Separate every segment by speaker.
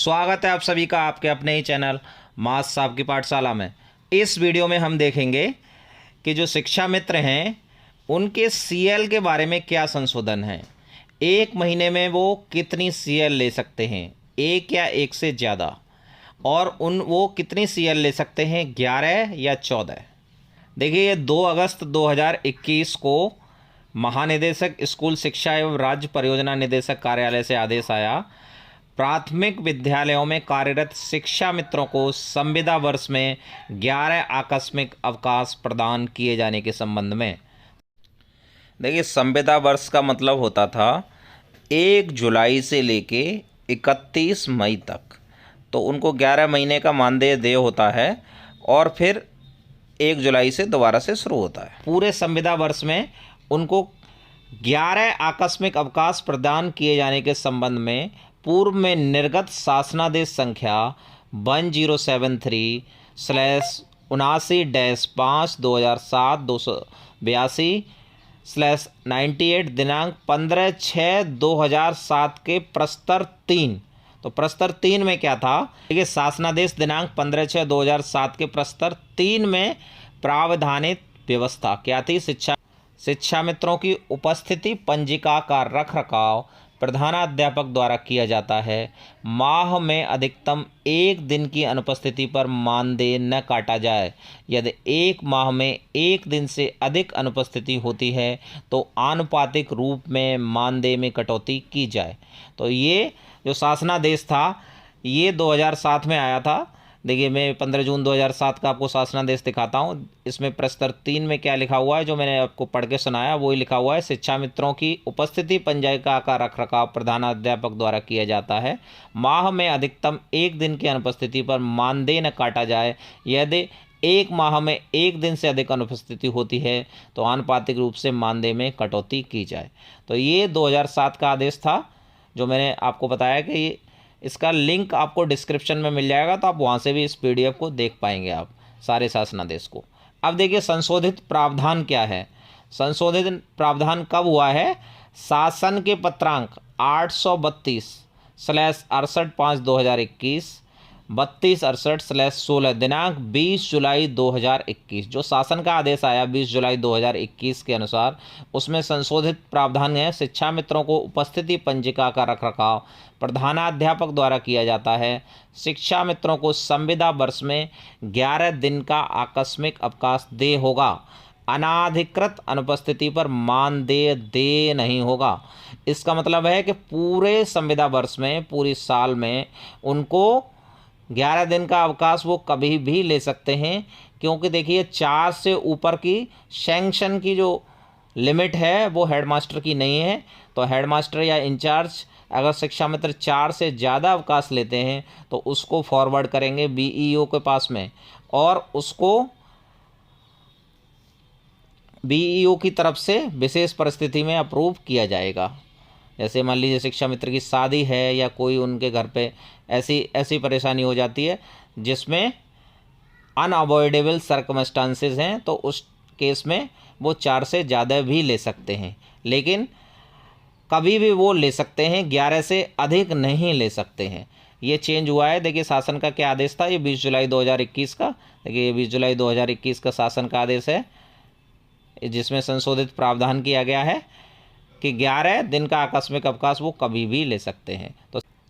Speaker 1: स्वागत है आप सभी का आपके अपने ही चैनल मास साहब की पाठशाला में। इस वीडियो में हम देखेंगे कि जो शिक्षा मित्र हैं उनके सीएल के बारे में क्या संशोधन है। एक महीने में वो कितनी सीएल ले सकते हैं, एक या एक से ज़्यादा, और वो कितनी सीएल ले सकते हैं, 11 या 14। देखिए, ये 2 अगस्त 2021 को महानिदेशक स्कूल शिक्षा एवं राज्य परियोजना निदेशक कार्यालय से आदेश आया। प्राथमिक विद्यालयों में कार्यरत शिक्षा मित्रों को संविदा वर्ष में 11 आकस्मिक अवकाश प्रदान किए जाने के संबंध में। देखिए, संविदा वर्ष का मतलब होता था 1 जुलाई से लेके 31 मई तक, तो उनको 11 महीने का मानदेय देय होता है और फिर 1 जुलाई से दोबारा से शुरू होता है। पूरे संविदा वर्ष में उनको 11 आकस्मिक अवकाश प्रदान किए जाने के संबंध में पूर्व में निर्गत शासनादेश संख्या 1073/79-5/2007 282/98 दिनांक 15/6/2007 के प्रस्तर 3। तो प्रस्तर 3 में क्या था? देखिए, शासनादेश दिनांक 15/6/2007 के प्रस्तर 3 में प्रावधानित व्यवस्था क्या थी? शिक्षा मित्रों की उपस्थिति पंजिका का रखरखाव प्रधानाध्यापक द्वारा किया जाता है। माह में अधिकतम 1 दिन की अनुपस्थिति पर मानदेय न काटा जाए। यदि 1 माह में 1 दिन से अधिक अनुपस्थिति होती है तो आनुपातिक रूप में मानदेय में कटौती की जाए। तो ये जो शासनादेश था ये 2007 में आया था। देखिए, मैं 15 जून 2007 का आपको शासनादेश दिखाता हूँ। इसमें प्रस्तर 3 में क्या लिखा हुआ है, जो मैंने आपको पढ़ के सुनाया वही लिखा हुआ है। शिक्षा मित्रों की उपस्थिति पंजिका का रखरखाव प्रधानाध्यापक द्वारा किया जाता है। माह में अधिकतम 1 दिन की अनुपस्थिति पर मानदेय न काटा जाए। यदि 1 माह में 1 दिन से अधिक अनुपस्थिति होती है तो आनुपातिक रूप से मानदेय में कटौती की जाए। तो ये 2007 का आदेश था जो मैंने आपको बताया कि इसका लिंक आपको डिस्क्रिप्शन में मिल जाएगा, तो आप वहाँ से भी इस पीडीएफ को देख पाएंगे आप सारे शासनादेश को। अब देखिए, संशोधित प्रावधान क्या है। संशोधित प्रावधान कब हुआ है? शासन के पत्रांक 832/68/5/2021 3268/16 दिनांक 20 जुलाई 2021, जो शासन का आदेश आया 20 जुलाई 2021 के अनुसार, उसमें संशोधित प्रावधान है। शिक्षा मित्रों को उपस्थिति पंजिका का रखरखाव प्रधानाध्यापक द्वारा किया जाता है। शिक्षा मित्रों को संविदा वर्ष में 11 दिन का आकस्मिक अवकाश देय होगा। अनाधिकृत अनुपस्थिति पर मानदेय देय नहीं होगा। इसका मतलब है कि पूरे संविदा वर्ष में, पूरी साल में उनको 11 दिन का अवकाश वो कभी भी ले सकते हैं, क्योंकि देखिए 4 से ऊपर की सैंक्शन की जो लिमिट है वो हेडमास्टर की नहीं है। तो हेडमास्टर या इंचार्ज अगर शिक्षा मित्र 4 से ज़्यादा अवकाश लेते हैं तो उसको फॉरवर्ड करेंगे बीईओ के पास में, और उसको बीईओ की तरफ से विशेष परिस्थिति में अप्रूव किया जाएगा। जैसे मान लीजिए शिक्षा मित्र की शादी है या कोई उनके घर पे ऐसी परेशानी हो जाती है जिसमें अनअवॉइडेबल सर्कमस्टांसेस हैं, तो उस केस में वो 4 से ज़्यादा भी ले सकते हैं, लेकिन कभी भी वो ले सकते हैं, 11 से अधिक नहीं ले सकते हैं। ये चेंज हुआ है। देखिए, शासन का क्या आदेश था, ये 20 जुलाई 2021 का। देखिए, ये 20 जुलाई 2021 का शासन का आदेश है, जिसमें संशोधित प्रावधान किया गया है कि 11 दिन का आकस्मिक अवकाश वो कभी भी ले सकते हैं।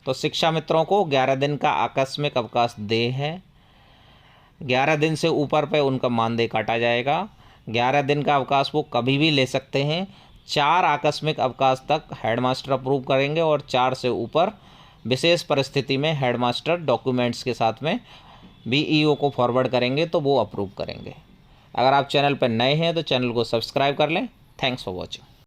Speaker 1: तो शिक्षा मित्रों को 11 दिन का आकस्मिक अवकाश देय है। 11 दिन से ऊपर पे उनका मानदेय काटा जाएगा। 11 दिन का अवकाश वो कभी भी ले सकते हैं। 4 आकस्मिक अवकाश तक हेडमास्टर अप्रूव करेंगे और 4 से ऊपर विशेष परिस्थिति में हेडमास्टर डॉक्यूमेंट्स के साथ में बीईओ को फॉरवर्ड करेंगे तो वो अप्रूव करेंगे। अगर आप चैनल पर नए हैं तो चैनल को सब्सक्राइब कर लें। Thanks for watching.